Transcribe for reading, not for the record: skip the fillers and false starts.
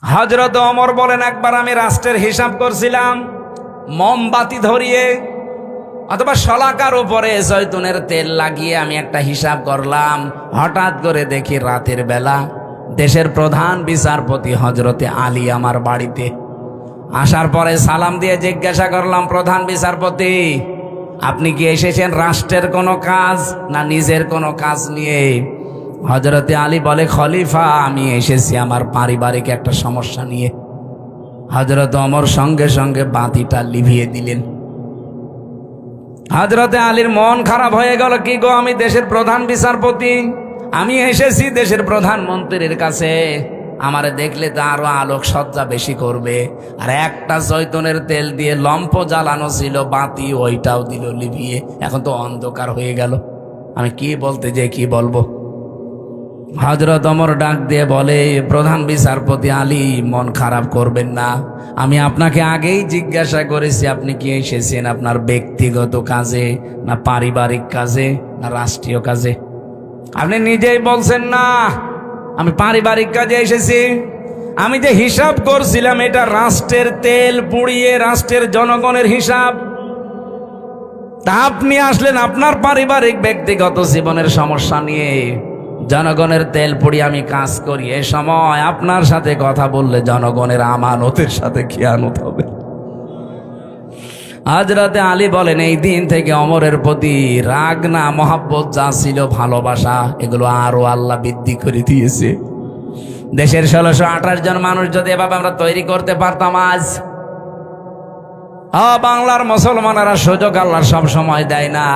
হযরত ওমর বলেন, একবার আমি রাষ্ট্রের হিসাব করছিলাম মোমবাতি ধরিয়ে অথবা শলাকার উপরে জয়তুনের তেল লাগিয়ে আমি একটা হিসাব করলাম। হঠাৎ করে দেখি রাতের বেলা দেশের প্রধান বিচারপতি হযরতে আলী আমার বাড়িতে আসার পরে সালাম দিয়ে জিজ্ঞাসা করলাম, প্রধান বিচারপতি, আপনি কি এসেছেন রাষ্ট্রের কোনো কাজ না নিজের কোনো কাজ নিয়ে? হযরতে আলী বলে, খলিফা, আমি এসেছি আমার পারিবারিক একটা সমস্যা নিয়ে। হযরত ওমর সঙ্গে সঙ্গে বাতিটা লিভিয়ে দিলেন। হযরতে আলীর মন খারাপ হয়ে গেল, কি গো, আমি দেশের প্রধান বিচারপতি, আমি এসেছি দেশের প্রধানমন্ত্রীর কাছে, আমারে দেখলে তো আরো আলোক সজ্জা বেশি করবে। আর একটা জয়তুনের তেল দিয়ে লম্ফ জ্বালানো ছিল বাতি, ওইটাও দিল লিভিয়ে, এখন তো অন্ধকার হয়ে গেল, আমি কি বলতে যে কি বলবো। হযরত ওমর ডাক দিয়ে বলে, প্রধান বিচারপতি আলী, মন খারাপ করবেন না, আমি আপনাকে আগেই জিজ্ঞাসা করেছি আপনি কি এসেছেন আপনার ব্যক্তিগত কাজে না পারিবারিক কাজে না রাষ্ট্রীয় কাজে? আপনি নিজেই বলছেন না আমি পারিবারিক কাজে এসেছি। আমি যে হিসাব করছিলাম এটা রাষ্ট্রের তেল পুড়িয়ে রাষ্ট্রের জনগণের হিসাব। তা আপনি আসলেন আপনার পারিবারিক ব্যক্তিগত জীবনের সমস্যা নিয়ে। জনগণের তেল পুড়িয়ে আমি কাজ করি, এ সময় আপনার সাথে কথা বললে জনগণের আমানতের সাথে খেয়ানত হবে। হযরতে আলী বলেন, এই দিন থেকে ওমরের প্রতি রাগ না মহাব্বত যা ছিল, ভালোবাসা, এগুলো আরো আল্লাহ বৃদ্ধি করে দিয়েছে। দেশের 1628 জন মানুষ যদি এভাবে আমরা তৈরি করতে পারতাম, আজ বাংলার মুসলমানেরা সুযোগ আল্লাহ সব সময় দেয় না।